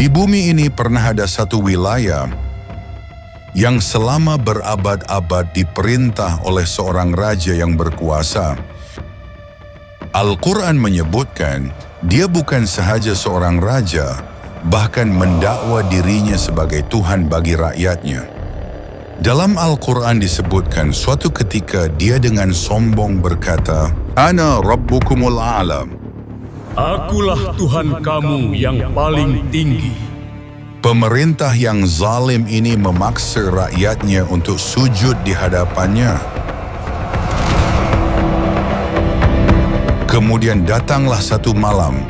Di bumi ini pernah ada satu wilayah yang selama berabad-abad diperintah oleh seorang raja yang berkuasa. Al-Quran menyebutkan dia bukan sahaja seorang raja, bahkan mendakwa dirinya sebagai Tuhan bagi rakyatnya. Dalam Al-Quran disebutkan suatu ketika dia dengan sombong berkata, "Ana Rabbukumul A'lam." Akulah Tuhan kamu yang paling tinggi. Pemerintah yang zalim ini memaksa rakyatnya untuk sujud di hadapannya. Kemudian datanglah satu malam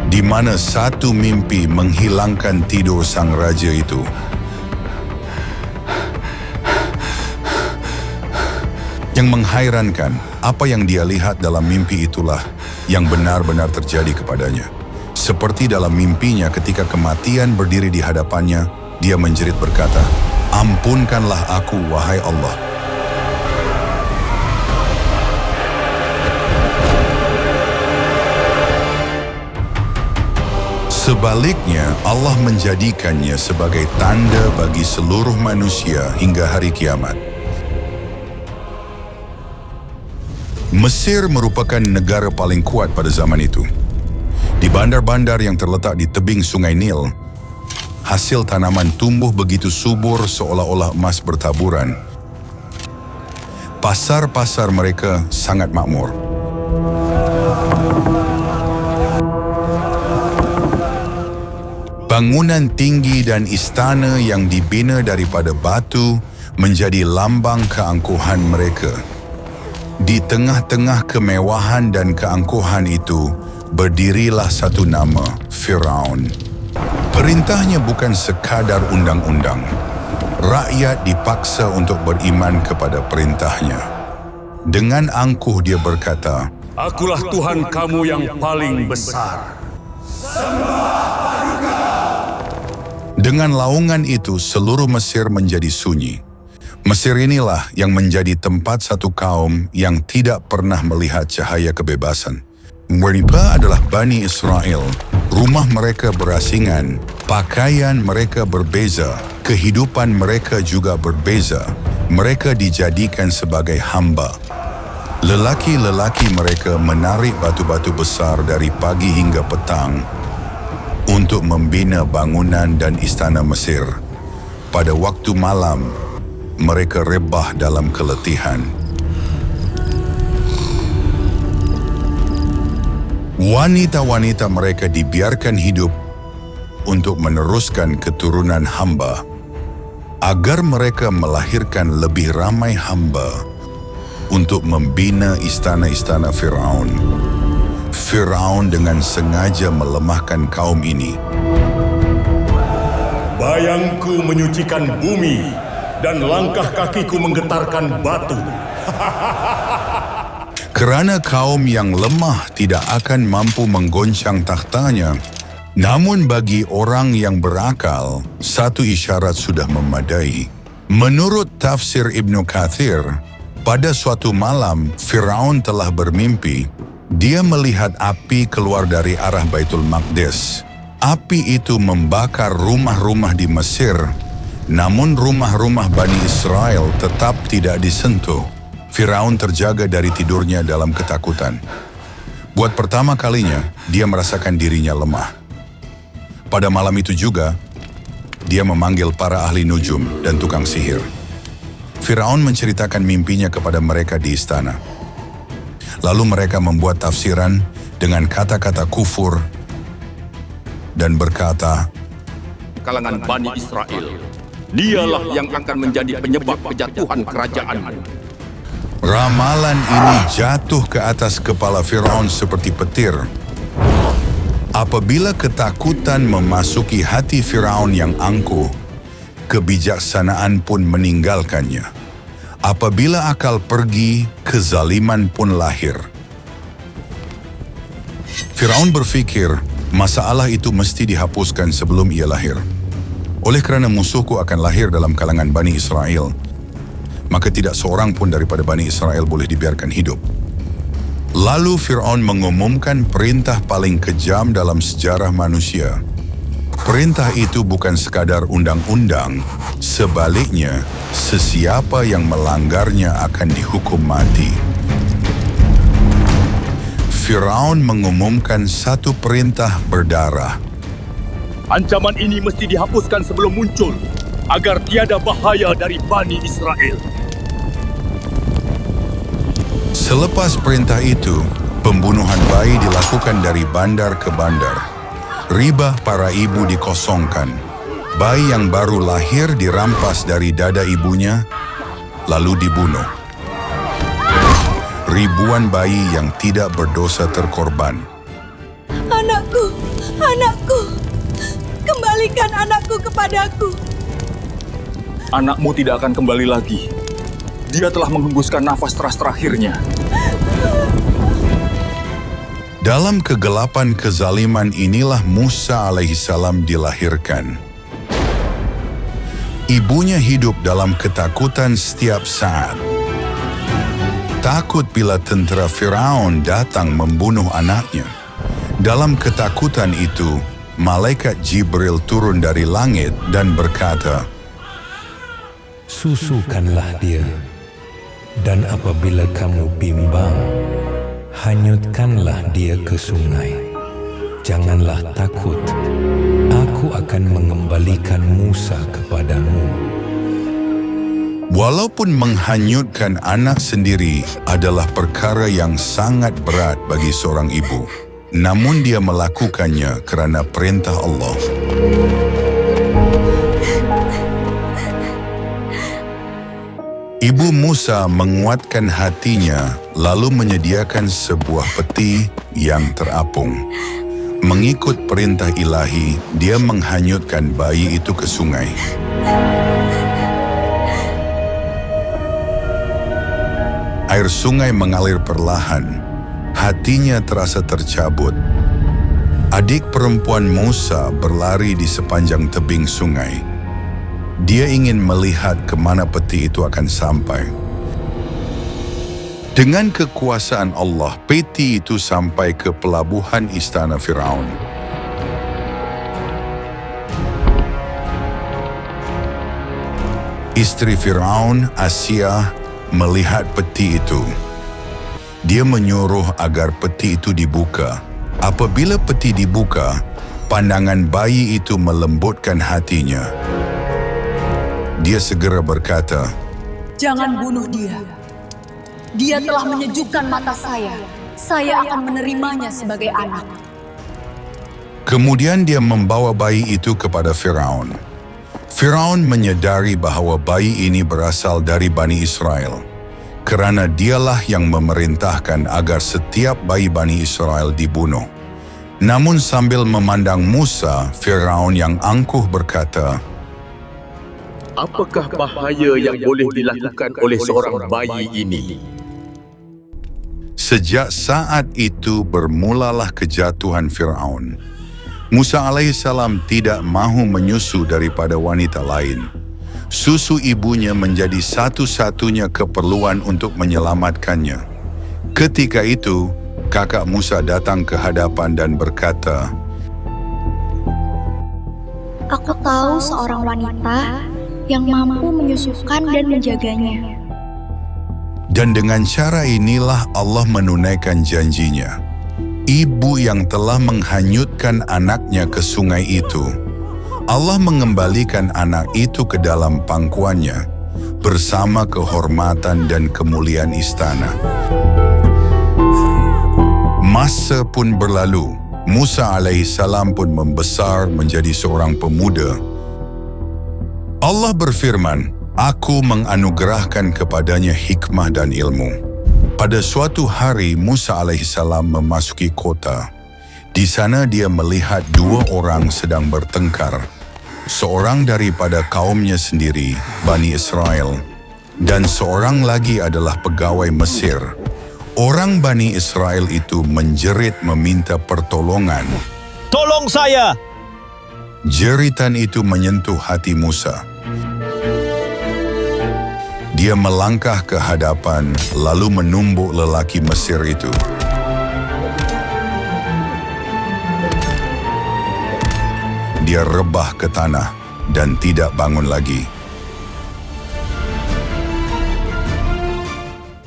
di mana satu mimpi menghilangkan tidur sang raja itu. Yang menghairankan, apa yang dia lihat dalam mimpi itulah yang benar-benar terjadi kepadanya. Seperti dalam mimpinya ketika kematian berdiri di hadapannya, dia menjerit berkata, "Ampunkanlah aku, wahai Allah." Sebaliknya, Allah menjadikannya sebagai tanda bagi seluruh manusia hingga hari kiamat. Mesir merupakan negara paling kuat pada zaman itu. Di bandar-bandar yang terletak di tebing sungai Nil, hasil tanaman tumbuh begitu subur seolah-olah emas bertaburan. Pasar-pasar mereka sangat makmur. Bangunan tinggi dan istana yang dibina daripada batu menjadi lambang keangkuhan mereka. Di tengah-tengah kemewahan dan keangkuhan itu, berdirilah satu nama, Firaun. Perintahnya bukan sekadar undang-undang. Rakyat dipaksa untuk beriman kepada perintahnya. Dengan angkuh dia berkata, Akulah Tuhan kamu yang paling besar. Dengan laungan itu, seluruh Mesir menjadi sunyi. Mesir inilah yang menjadi tempat satu kaum yang tidak pernah melihat cahaya kebebasan. Mereka adalah Bani Israel. Rumah mereka berasingan, pakaian mereka berbeza, kehidupan mereka juga berbeza. Mereka dijadikan sebagai hamba. Lelaki-lelaki mereka menarik batu-batu besar dari pagi hingga petang untuk membina bangunan dan istana Mesir. Pada waktu malam, mereka rebah dalam keletihan. Wanita-wanita mereka dibiarkan hidup untuk meneruskan keturunan hamba, agar mereka melahirkan lebih ramai hamba untuk membina istana-istana Firaun. Firaun dengan sengaja melemahkan kaum ini. Bayangku menyucikan bumi, dan langkah kakiku menggetarkan batu. Kerana kaum yang lemah tidak akan mampu menggoncang takhtanya, namun bagi orang yang berakal, satu isyarat sudah memadai. Menurut tafsir Ibnu Katsir, pada suatu malam Firaun telah bermimpi. Dia melihat api keluar dari arah Baitul Maqdis. Api itu membakar rumah-rumah di Mesir, namun rumah-rumah Bani Israel tetap tidak disentuh. Firaun terjaga dari tidurnya dalam ketakutan. Buat pertama kalinya, dia merasakan dirinya lemah. Pada malam itu juga, dia memanggil para ahli nujum dan tukang sihir. Firaun menceritakan mimpinya kepada mereka di istana. Lalu mereka membuat tafsiran dengan kata-kata kufur dan berkata, kalangan Bani Israel, dialah yang akan menjadi penyebab kejatuhan kerajaanmu. Ramalan ini jatuh ke atas kepala Firaun seperti petir. Apabila ketakutan memasuki hati Firaun yang angkuh, kebijaksanaan pun meninggalkannya. Apabila akal pergi, kezaliman pun lahir. Firaun berfikir, masalah itu mesti dihapuskan sebelum ia lahir. Oleh kerana musuhku akan lahir dalam kalangan Bani Israel, maka tidak seorang pun daripada Bani Israel boleh dibiarkan hidup. Lalu Firaun mengumumkan perintah paling kejam dalam sejarah manusia. Perintah itu bukan sekadar undang-undang, sebaliknya, sesiapa yang melanggarnya akan dihukum mati. Firaun mengumumkan satu perintah berdarah. Ancaman ini mesti dihapuskan sebelum muncul, agar tiada bahaya dari Bani Israel. Selepas perintah itu, pembunuhan bayi dilakukan dari bandar ke bandar. Riba para ibu dikosongkan. Bayi yang baru lahir dirampas dari dada ibunya, lalu dibunuh. Ribuan bayi yang tidak berdosa terkorban. Anakku, anakku, kembalikan anakku kepadaku. Anakmu tidak akan kembali lagi. Dia telah menghembuskan nafas terakhirnya. Dalam kegelapan kezaliman inilah Musa alaihissalam dilahirkan. Ibunya hidup dalam ketakutan setiap saat. Takut bila tentera Firaun datang membunuh anaknya. Dalam ketakutan itu, malaikat Jibril turun dari langit dan berkata, "Susukanlah dia, dan apabila kamu bimbang, hanyutkanlah dia ke sungai. Janganlah takut, aku akan mengembalikan Musa kepadamu." Walaupun menghanyutkan anak sendiri adalah perkara yang sangat berat bagi seorang ibu, namun dia melakukannya kerana perintah Allah. Ibu Musa menguatkan hatinya lalu menyediakan sebuah peti yang terapung. Mengikut perintah ilahi, dia menghanyutkan bayi itu ke sungai. Air sungai mengalir perlahan. Hatinya terasa tercabut. Adik perempuan Musa berlari di sepanjang tebing sungai. Dia ingin melihat ke mana peti itu akan sampai. Dengan kekuasaan Allah, peti itu sampai ke pelabuhan istana Firaun. Istri Firaun, Asia, melihat peti itu. Dia menyuruh agar peti itu dibuka. Apabila peti dibuka, pandangan bayi itu melembutkan hatinya. Dia segera berkata, Jangan bunuh dia. Dia telah menyejukkan mata saya. Saya akan menerimanya sebagai anak. Kemudian dia membawa bayi itu kepada Firaun. Firaun menyadari bahawa bayi ini berasal dari Bani Israel, kerana dialah yang memerintahkan agar setiap bayi Bani Israel dibunuh. Namun sambil memandang Musa, Firaun yang angkuh berkata, Apakah bahaya yang boleh dilakukan oleh seorang bayi ini? Sejak saat itu bermulalah kejatuhan Firaun. Musa alaihissalam tidak mahu menyusu daripada wanita lain. Susu ibunya menjadi satu-satunya keperluan untuk menyelamatkannya. Ketika itu, kakak Musa datang ke hadapan dan berkata, Aku tahu seorang wanita yang mampu menyusukan dan menjaganya. dan dengan cara inilah Allah menunaikan janjinya. Ibu yang telah menghanyutkan anaknya ke sungai itu, Allah mengembalikan anak itu ke dalam pangkuannya bersama kehormatan dan kemuliaan istana. Masa pun berlalu. Musa alaihissalam pun membesar menjadi seorang pemuda. Allah berfirman, Aku menganugerahkan kepadanya hikmah dan ilmu. Pada suatu hari Musa alaihissalam memasuki kota. Di sana dia melihat dua orang sedang bertengkar. Seorang daripada kaumnya sendiri, Bani Israel, dan seorang lagi adalah pegawai Mesir. Orang Bani Israel itu menjerit meminta pertolongan. Tolong saya! Jeritan itu menyentuh hati Musa. Dia melangkah ke hadapan lalu menumbuk lelaki Mesir itu. dia rebah ke tanah dan tidak bangun lagi.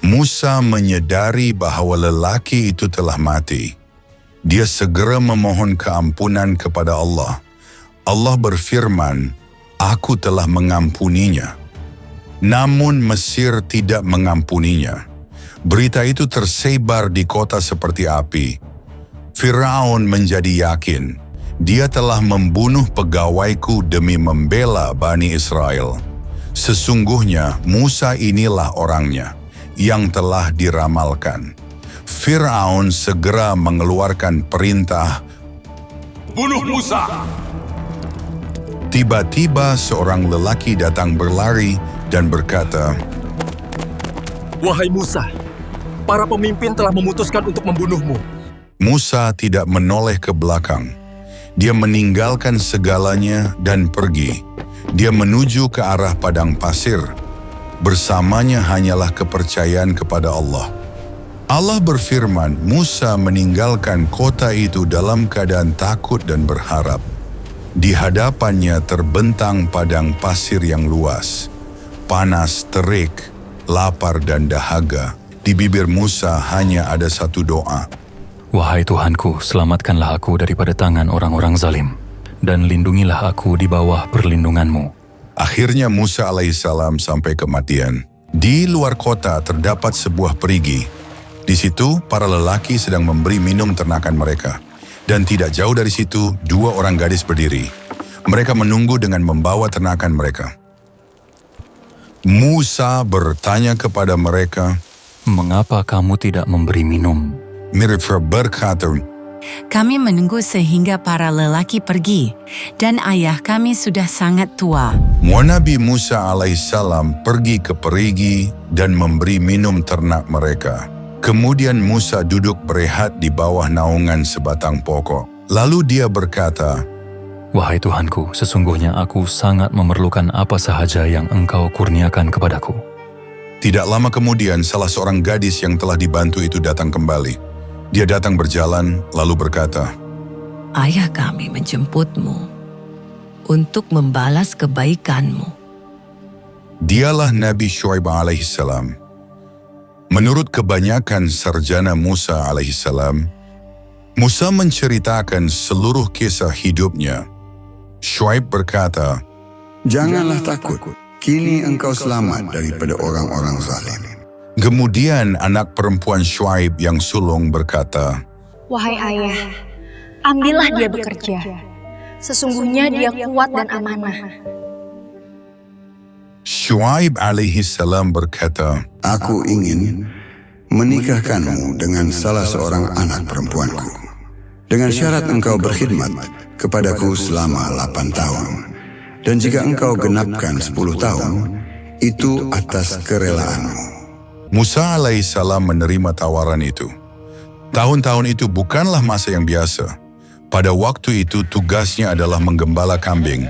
Musa menyadari bahawa lelaki itu telah mati. Dia segera memohon keampunan kepada Allah. Allah berfirman, "Aku telah mengampuninya." Namun Mesir tidak mengampuninya. Berita itu tersebar di kota seperti api. Firaun menjadi yakin, dia telah membunuh pegawaiku demi membela Bani Israel. Sesungguhnya Musa inilah orangnya yang telah diramalkan. Firaun segera mengeluarkan perintah, Bunuh Musa! Tiba-tiba seorang lelaki datang berlari dan berkata, Wahai Musa, para pemimpin telah memutuskan untuk membunuhmu. Musa tidak menoleh ke belakang. Dia meninggalkan segalanya dan pergi. Dia menuju ke arah padang pasir. Bersamanya hanyalah kepercayaan kepada Allah. Allah berfirman, Musa meninggalkan kota itu dalam keadaan takut dan berharap. Di hadapannya terbentang padang pasir yang luas. Panas, terik, lapar dan dahaga. Di bibir Musa hanya ada satu doa. Wahai Tuhanku, selamatkanlah aku daripada tangan orang-orang zalim, dan lindungilah aku di bawah perlindungan-Mu. Akhirnya Musa alaihissalam sampai kematian. Di luar kota terdapat sebuah perigi. Di situ para lelaki sedang memberi minum ternakan mereka. Dan tidak jauh dari situ, 2 orang gadis berdiri. Mereka menunggu dengan membawa ternakan mereka. Musa bertanya kepada mereka, Mengapa kamu tidak memberi minum? Mereka berkata, Kami menunggu sehingga para lelaki pergi, dan ayah kami sudah sangat tua. Nabi Musa alaihissalam pergi ke perigi dan memberi minum ternak mereka. Kemudian Musa duduk berehat di bawah naungan sebatang pokok. Lalu dia berkata, Wahai Tuhanku, sesungguhnya aku sangat memerlukan apa sahaja yang Engkau kurniakan kepadaku. Tidak lama kemudian salah seorang gadis yang telah dibantu itu datang kembali. Dia datang berjalan lalu berkata, Ayah kami menjemputmu untuk membalas kebaikanmu. Dialah Nabi Syuaib alaihissalam. Menurut kebanyakan sarjana Musa alaihissalam, Musa menceritakan seluruh kisah hidupnya. Syuaib berkata, Janganlah takut, kini engkau selamat daripada orang-orang zalim. Kemudian anak perempuan Syuaib yang sulung berkata, Wahai ayah, ambillah dia bekerja. Sesungguhnya dia kuat dan amanah. Syuaib alaihissalam berkata, Aku ingin menikahkanmu dengan salah seorang anak perempuanku, dengan syarat engkau berkhidmat kepadaku selama 8 tahun. Dan jika engkau genapkan 10 tahun, itu atas kerelaanmu. Musa alaihissalam menerima tawaran itu. Tahun-tahun itu bukanlah masa yang biasa. Pada waktu itu tugasnya adalah menggembala kambing.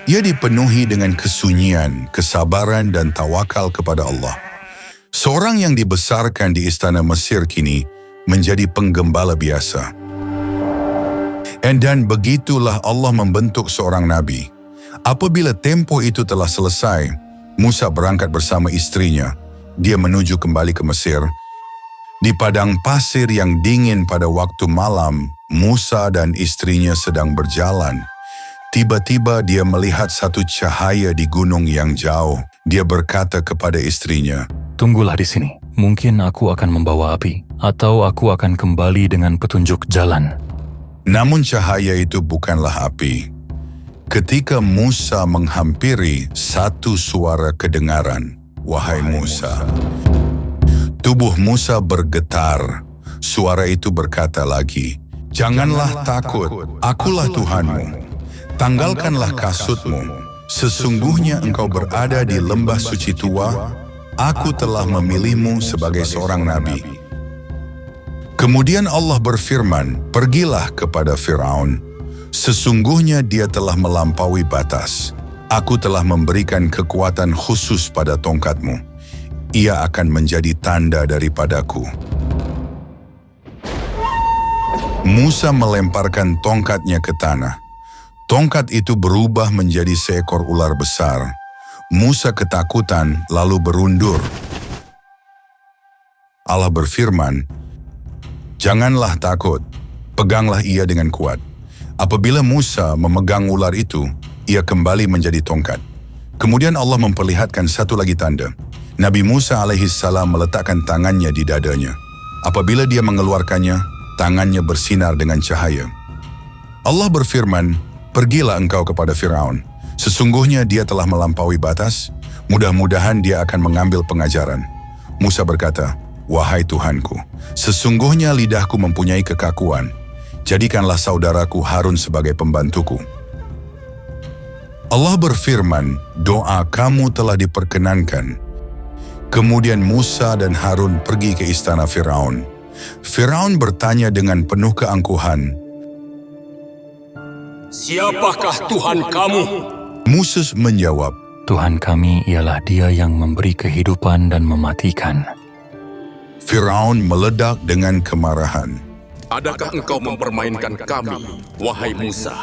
Ia dipenuhi dengan kesunyian, kesabaran dan tawakal kepada Allah. Seorang yang dibesarkan di istana Mesir kini menjadi penggembala biasa. Dan begitulah Allah membentuk seorang nabi. Apabila tempo itu telah selesai, Musa berangkat bersama istrinya. Dia menuju kembali ke Mesir. Di padang pasir yang dingin pada waktu malam, Musa dan istrinya sedang berjalan. Tiba-tiba dia melihat satu cahaya di gunung yang jauh. Dia berkata kepada istrinya, Tunggulah di sini, mungkin aku akan membawa api, atau aku akan kembali dengan petunjuk jalan. Namun cahaya itu bukanlah api. Ketika Musa menghampiri, satu suara kedengaran, Wahai Musa. Tubuh Musa bergetar. Suara itu berkata lagi, Janganlah takut, akulah Tuhanmu. Tanggalkanlah kasutmu. Sesungguhnya engkau berada di lembah suci tua. Aku telah memilihmu sebagai seorang nabi. Kemudian Allah berfirman, Pergilah kepada Firaun. Sesungguhnya dia telah melampaui batas. Aku telah memberikan kekuatan khusus pada tongkatmu. Ia akan menjadi tanda daripadaku. Musa melemparkan tongkatnya ke tanah. Tongkat itu berubah menjadi seekor ular besar. Musa ketakutan lalu berundur. Allah berfirman, "Janganlah takut, peganglah ia dengan kuat." Apabila Musa memegang ular itu, ia kembali menjadi tongkat. Kemudian Allah memperlihatkan satu lagi tanda. Nabi Musa alaihissalam meletakkan tangannya di dadanya. Apabila dia mengeluarkannya, tangannya bersinar dengan cahaya. Allah berfirman, "Pergilah engkau kepada Firaun. Sesungguhnya dia telah melampaui batas, mudah-mudahan dia akan mengambil pengajaran." Musa berkata, "Wahai Tuhanku, sesungguhnya lidahku mempunyai kekakuan. Jadikanlah saudaraku Harun sebagai pembantuku." Allah berfirman, "Doa kamu telah diperkenankan." Kemudian Musa dan Harun pergi ke istana Firaun. Firaun bertanya dengan penuh keangkuhan, "Siapakah Tuhan kamu?" Musa menjawab, Tuhan kami ialah Dia yang memberi kehidupan dan mematikan. Firaun meledak dengan kemarahan. Adakah engkau mempermainkan kami, wahai Musa?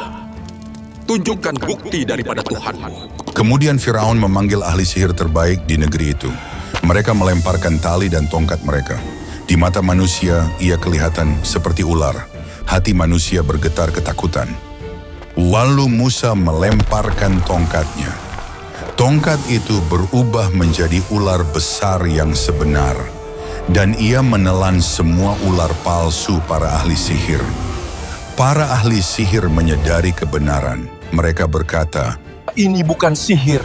Tunjukkan bukti daripada Tuhanmu. Kemudian Firaun memanggil ahli sihir terbaik di negeri itu. Mereka melemparkan tali dan tongkat mereka. Di mata manusia, ia kelihatan seperti ular. Hati manusia bergetar ketakutan. Lalu Musa melemparkan tongkatnya. Tongkat itu berubah menjadi ular besar yang sebenar. Dan ia menelan semua ular palsu para ahli sihir. Para ahli sihir menyadari kebenaran. Mereka berkata, Ini bukan sihir.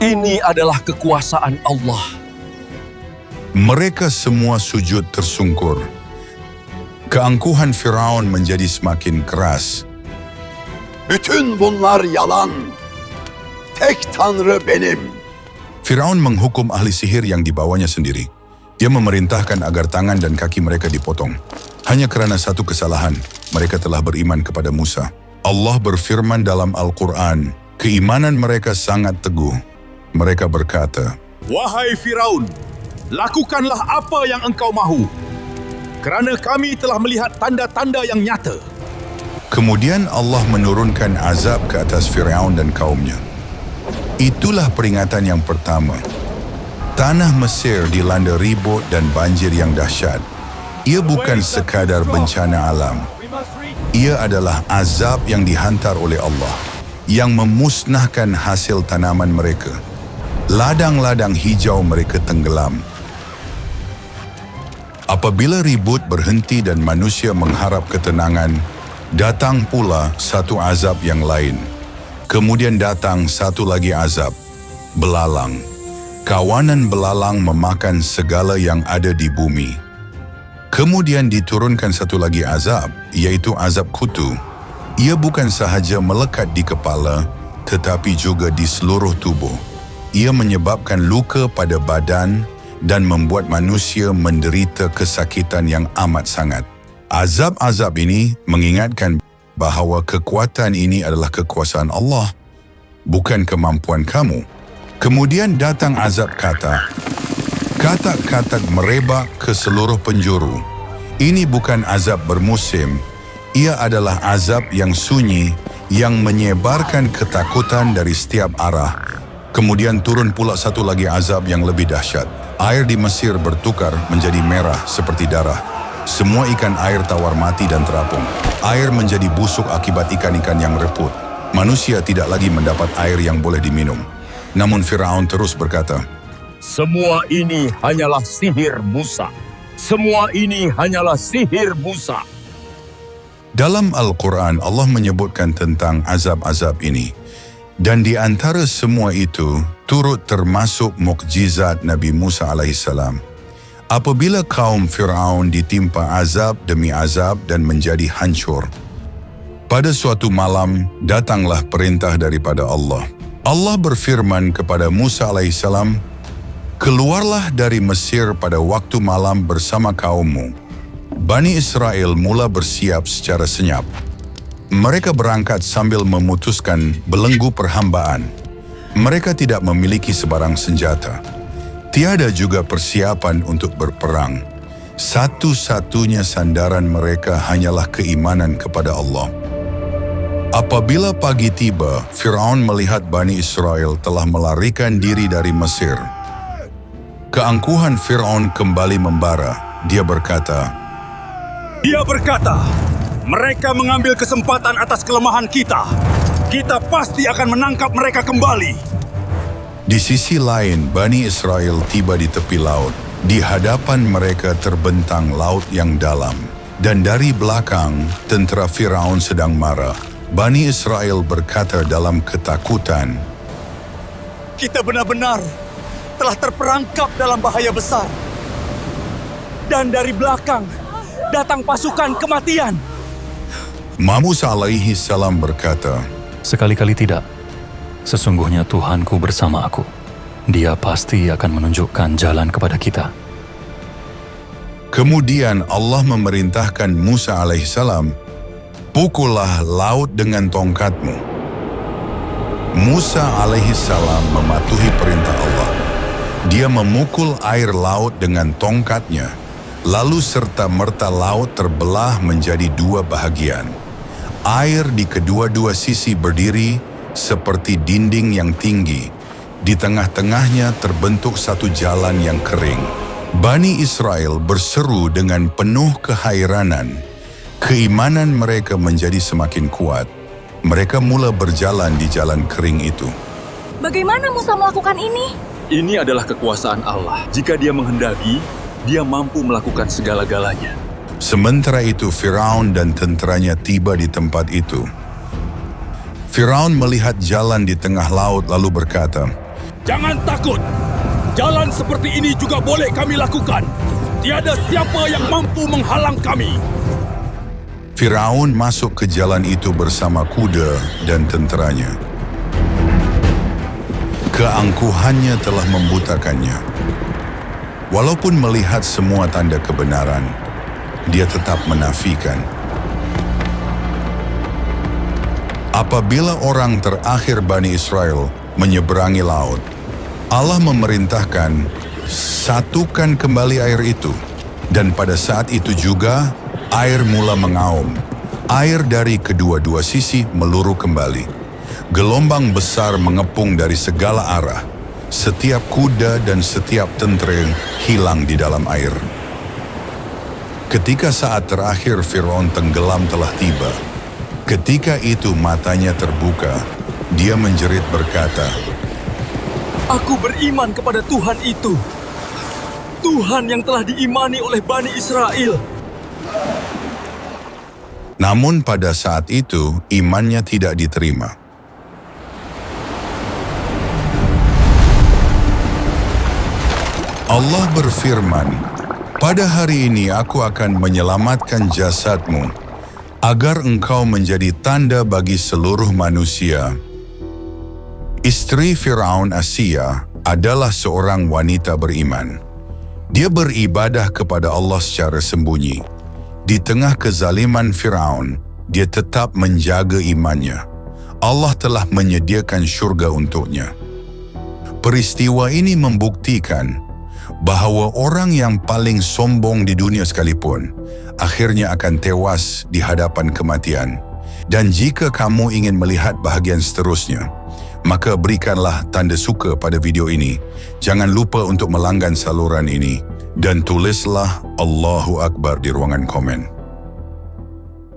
Ini adalah kekuasaan Allah. Mereka semua sujud tersungkur. Keangkuhan Firaun menjadi semakin keras. Bütün bunlar yalan. Tek Tanrı benim. Firaun menghukum ahli sihir yang dibawanya sendiri. Dia memerintahkan agar tangan dan kaki mereka dipotong. Hanya kerana satu kesalahan, mereka telah beriman kepada Musa. Allah berfirman dalam Al-Quran, keimanan mereka sangat teguh. Mereka berkata, "Wahai Firaun, lakukanlah apa yang engkau mahu, kerana kami telah melihat tanda-tanda yang nyata." Kemudian Allah menurunkan azab ke atas Firaun dan kaumnya. Itulah peringatan yang pertama. Tanah Mesir dilanda ribut dan banjir yang dahsyat. Ia bukan sekadar bencana alam. Ia adalah azab yang dihantar oleh Allah, yang memusnahkan hasil tanaman mereka. Ladang-ladang hijau mereka tenggelam. Apabila ribut berhenti dan manusia mengharap ketenangan, datang pula satu azab yang lain. Kemudian datang satu lagi azab, belalang. Kawanan belalang memakan segala yang ada di bumi. Kemudian diturunkan satu lagi azab, yaitu azab kutu. Ia bukan sahaja melekat di kepala, tetapi juga di seluruh tubuh. Ia menyebabkan luka pada badan dan membuat manusia menderita kesakitan yang amat sangat. Azab-azab ini mengingatkan bahawa kekuatan ini adalah kekuasaan Allah, bukan kemampuan kamu. Kemudian datang azab kata. Katak-katak merebak ke seluruh penjuru. Ini bukan azab bermusim. Ia adalah azab yang sunyi, yang menyebarkan ketakutan dari setiap arah. Kemudian turun pula satu lagi azab yang lebih dahsyat. Air di Mesir bertukar menjadi merah seperti darah. Semua ikan air tawar mati dan terapung. Air menjadi busuk akibat ikan-ikan yang reput. Manusia tidak lagi mendapat air yang boleh diminum. Namun Firaun terus berkata, "Semua ini hanyalah sihir Musa. Semua ini hanyalah sihir Musa." Dalam Al-Quran, Allah menyebutkan tentang azab-azab ini. Dan di antara semua itu, turut termasuk mukjizat Nabi Musa alaihissalam. Apabila kaum Firaun ditimpa azab demi azab dan menjadi hancur, pada suatu malam datanglah perintah daripada Allah. Allah berfirman kepada Musa alaihissalam, "Keluarlah dari Mesir pada waktu malam bersama kaummu." Bani Israel mula bersiap secara senyap. Mereka berangkat sambil memutuskan belenggu perhambaan. Mereka tidak memiliki sebarang senjata. Tiada juga persiapan untuk berperang. Satu-satunya sandaran mereka hanyalah keimanan kepada Allah. Apabila pagi tiba, Firaun melihat Bani Israel telah melarikan diri dari Mesir. Keangkuhan Firaun kembali membara. Dia berkata, mereka mengambil kesempatan atas kelemahan kita. Kita pasti akan menangkap mereka kembali. Di sisi lain, Bani Israel tiba di tepi laut. Di hadapan mereka terbentang laut yang dalam. Dan dari belakang, tentera Firaun sedang marah. Bani Israel berkata dalam ketakutan, Kita benar-benar telah terperangkap dalam bahaya besar. Dan dari belakang datang pasukan kematian. Musa alaihi salam berkata, Sekali-kali tidak. Sesungguhnya Tuhanku bersama aku. Dia pasti akan menunjukkan jalan kepada kita. Kemudian Allah memerintahkan Musa alaihissalam, pukullah laut dengan tongkatmu. Musa alaihissalam mematuhi perintah Allah. Dia memukul air laut dengan tongkatnya, lalu serta-merta laut terbelah menjadi dua bahagian. Air di kedua-dua sisi berdiri seperti dinding yang tinggi. Di tengah-tengahnya terbentuk satu jalan yang kering. Bani Israel berseru dengan penuh kehairanan. Keimanan mereka menjadi semakin kuat. Mereka mula berjalan di jalan kering itu. Bagaimana Musa melakukan ini? Ini adalah kekuasaan Allah. Jika Dia menghendaki, Dia mampu melakukan segala-galanya. Sementara itu Firaun dan tenteranya tiba di tempat itu. Firaun melihat jalan di tengah laut lalu berkata, Jangan takut. Jalan seperti ini juga boleh kami lakukan. Tiada siapa yang mampu menghalang kami. Firaun masuk ke jalan itu bersama kuda dan tenteranya. Keangkuhannya telah membutakannya. Walaupun melihat semua tanda kebenaran, dia tetap menafikan. Apabila orang terakhir Bani Israel menyeberangi laut, Allah memerintahkan, satukan kembali air itu. Dan pada saat itu juga, air mula mengaum. Air dari kedua-dua sisi meluruh kembali. Gelombang besar mengepung dari segala arah. Setiap kuda dan setiap tentera hilang di dalam air. Ketika saat terakhir Firaun tenggelam telah tiba. Ketika itu matanya terbuka. Dia menjerit berkata, Aku beriman kepada Tuhan itu. Tuhan yang telah diimani oleh Bani Israel. Namun pada saat itu imannya tidak diterima. Allah berfirman, pada hari ini aku akan menyelamatkan jasadmu, agar engkau menjadi tanda bagi seluruh manusia. Istri Firaun Asia adalah seorang wanita beriman. Dia beribadah kepada Allah secara sembunyi. Di tengah kezaliman Firaun, dia tetap menjaga imannya. Allah telah menyediakan syurga untuknya. Peristiwa ini membuktikan bahawa orang yang paling sombong di dunia sekalipun akhirnya akan tewas di hadapan kematian. Dan jika kamu ingin melihat bahagian seterusnya, maka berikanlah tanda suka pada video ini. Jangan lupa untuk melanggan saluran ini dan tulislah Allahu Akbar di ruangan komen.